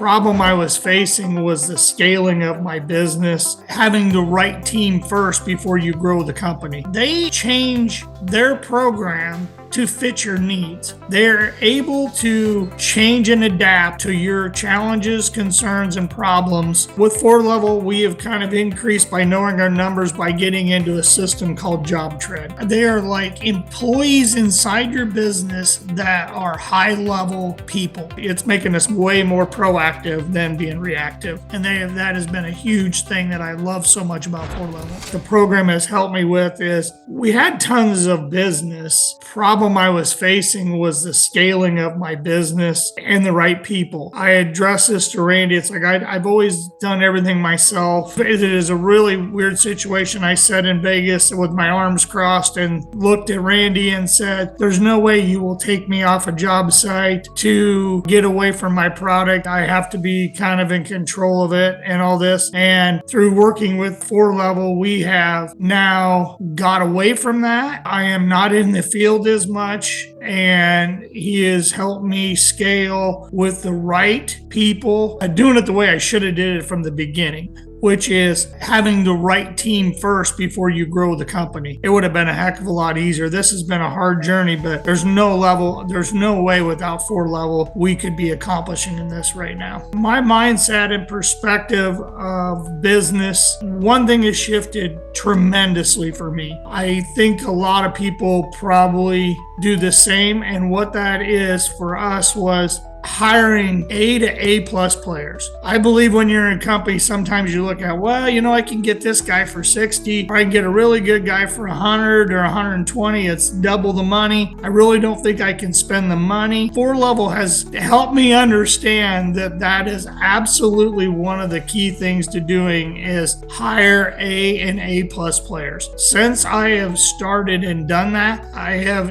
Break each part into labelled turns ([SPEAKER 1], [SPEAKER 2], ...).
[SPEAKER 1] problem I was facing was the scaling of my business, having the right team first before you grow the company. They change their program to fit your needs. They're able to change and adapt to your challenges, concerns, and problems. With 4Level, we have kind of increased by knowing our numbers by getting into a system called JobTread. They are like employees inside your business that are high-level people. It's making us way more proactive than being reactive. And that has been a huge thing that I love so much about 4Level. The program has helped me with is we had tons of business. Problem I was facing was the scaling of my business and the right people. I addressed this to Randy. It's like I've always done everything myself. It is a really weird situation. I sat in Vegas with my arms crossed and looked at Randy and said, there's no way you will take me off a job site to get away from my product. I have to be kind of in control of it and all this. And through working with 4Level, we have now got away from that. I am not in the field as much, and he has helped me scale with the right people, doing it the way I should have did it from the beginning, which is having the right team first before you grow the company. It would have been a heck of a lot easier. This has been a hard journey, but there's no way without 4Level we could be accomplishing in this right now. My mindset and perspective of business, one thing has shifted tremendously for me. I think a lot of people probably do the same, and what that is for us was hiring A to A plus players. I believe when you're in a company, sometimes you look at, well, I can get this guy for 60, or I can get a really good guy for 100 or 120. It's double the money. I really don't think I can spend the money. 4Level has helped me understand that is absolutely one of the key things to doing is hire A and A plus players. Since I have started and done that, I have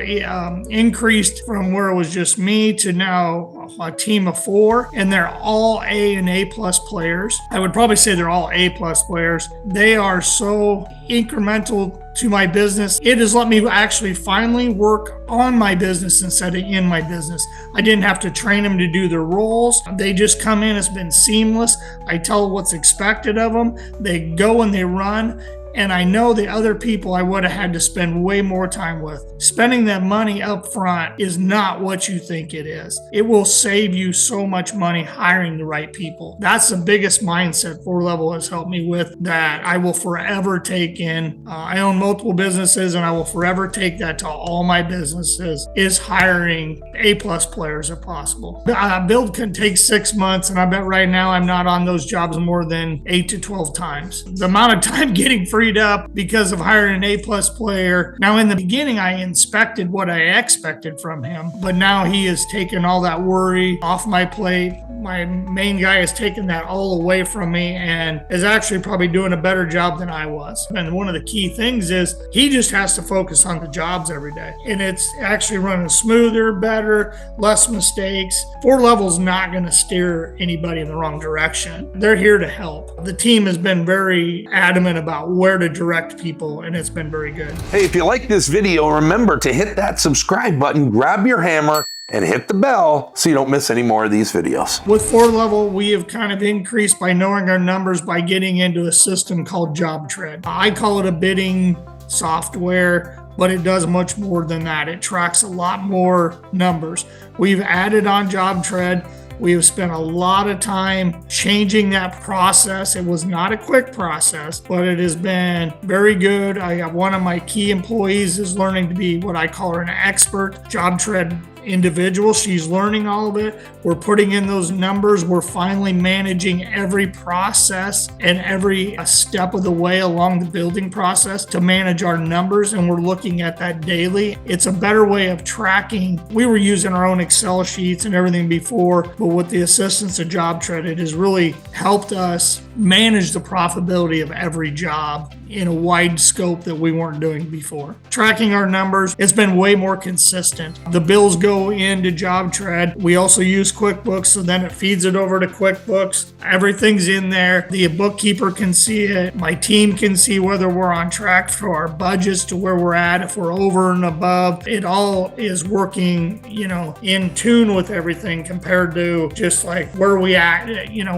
[SPEAKER 1] increased from where it was just me to now a team of 4, and they're all A and A plus players. I would probably say they're all A plus players. They are so incremental to my business. It has let me actually finally work on my business instead of in my business. I didn't have to train them to do their roles. They just come in. It's been seamless. I tell what's expected of them. They go and they run. And I know the other people I would have had to spend way more time with. Spending that money up front is not what you think it is. It will save you so much money hiring the right people. That's the biggest mindset 4Level has helped me with that I will forever take in. I own multiple businesses, and I will forever take that to all my businesses, is hiring A plus players if possible. Build can take 6 months, and I bet right now I'm not on those jobs more than 8 to 12 times. The amount of time getting freed up because of hiring an A plus player. Now, in the beginning, I inspected what I expected from him, but now he has taken all that worry off my plate. My main guy has taken that all away from me and is actually probably doing a better job than I was. And one of the key things is he just has to focus on the jobs every day. And it's actually running smoother, better, less mistakes. 4Level's not going to steer anybody in the wrong direction. They're here to help. The team has been very adamant about where to direct people, and it's been very good.
[SPEAKER 2] Hey, if you like this video, remember to hit that subscribe button, grab your hammer, and hit the bell so you don't miss any more of these videos.
[SPEAKER 1] With 4Level, we have kind of increased by knowing our numbers by getting into a system called JobTread. I call it a bidding software, but it does much more than that. It tracks a lot more numbers. We've added on JobTread. We have spent a lot of time changing that process. It was not a quick process, but it has been very good. I have one of my key employees is learning to be what I call her an expert JobTread individual. She's learning all of it. We're putting in those numbers. We're finally managing every process and every step of the way along the building process to manage our numbers, and we're looking at that daily. It's a better way of tracking. We were using our own Excel sheets and everything before, but with the assistance of JobTread, it has really helped us manage the profitability of every job in a wide scope that we weren't doing before. Tracking our numbers, it's been way more consistent. The bills go into JobTread. We also use QuickBooks, so then it feeds it over to QuickBooks. Everything's in there. The bookkeeper can see it. My team can see whether we're on track for our budgets to where we're at, if we're over and above. It all is working, in tune with everything compared to just like where we at,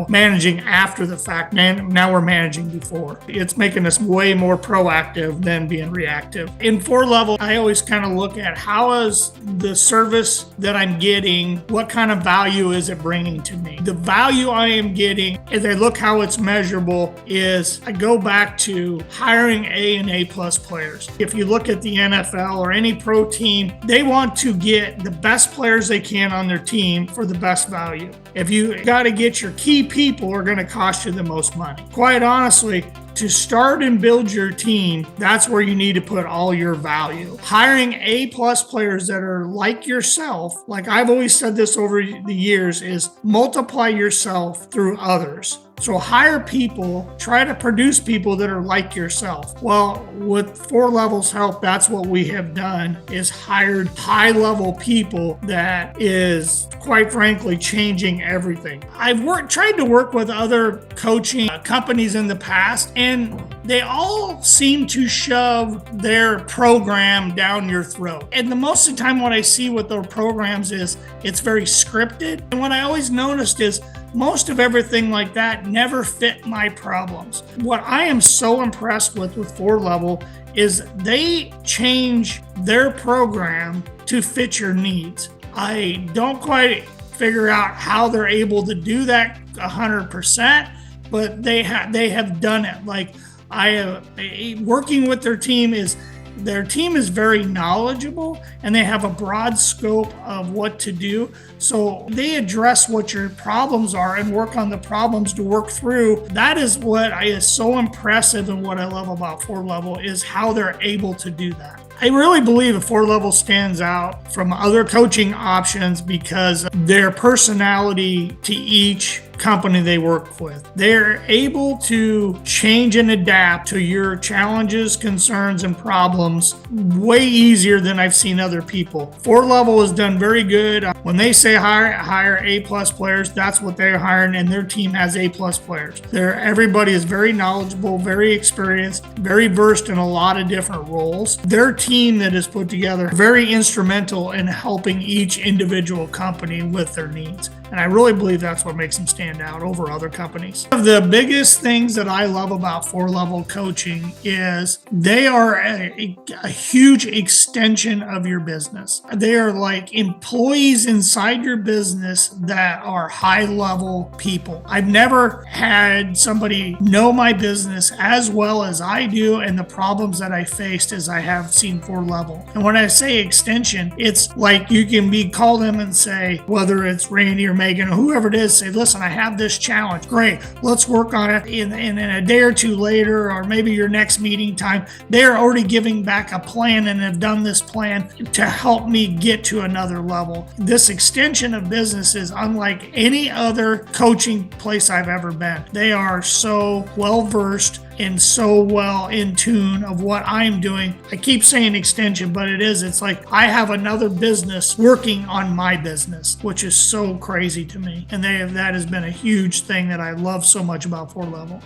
[SPEAKER 1] managing after the fact. Now we're managing before. It's making us way more proactive than being reactive. In 4-level, I always kind of look at how is the service that I'm getting, what kind of value is it bringing to me? The value I am getting, as I look how it's measurable, is I go back to hiring A and A plus players. If you look at the NFL or any pro team, they want to get the best players they can on their team for the best value. If you got to get your key people are going to cost you the most money. Quite honestly, to start and build your team, that's where you need to put all your value. Hiring A+ players that are like yourself, like I've always said this over the years, is multiply yourself through others. So hire people, try to produce people that are like yourself. Well, with 4Level's help, that's what we have done, is hired high-level people that is, quite frankly, changing everything. I've tried to work with other coaching companies in the past, and they all seem to shove their program down your throat. And the most of the time what I see with their programs is it's very scripted. And what I always noticed is most of everything like that never fit my problems. What I am so impressed with 4Level is they change their program to fit your needs. I don't quite figure out how they're able to do that 100%, but they have done it. Like working with their team is very knowledgeable, and they have a broad scope of what to do. So they address what your problems are and work on the problems to work through. That is what is so impressive, and what I love about 4Level is how they're able to do that. I really believe 4Level stands out from other coaching options because their personality to each company they work with. They're able to change and adapt to your challenges, concerns, and problems way easier than I've seen other people. 4Level has done very good. When they say hire A+ players, that's what they're hiring, and their team has A+ players. Everybody is very knowledgeable, very experienced, very versed in a lot of different roles. Their team that is put together, very instrumental in helping each individual company with their needs. And I really believe that's what makes them stand out over other companies. One of the biggest things that I love about 4Level coaching is they are a huge extension of your business. They are like employees inside your business that are high-level people. I've never had somebody know my business as well as I do and the problems that I faced as I have seen 4Level. And when I say extension, it's like you can call them and say, whether it's Randy or Megan or whoever it is, say, listen, I have this challenge. Great, let's work on it. In a day or two later, or maybe your next meeting time, they're already giving back a plan and have done this plan to help me get to another level. This extension of business is unlike any other coaching place I've ever been. They are so well versed and so well in tune of what I'm doing. I keep saying extension, but it's like I have another business working on my business, which is so crazy to me. And that has been a huge thing that I love so much about 4Level.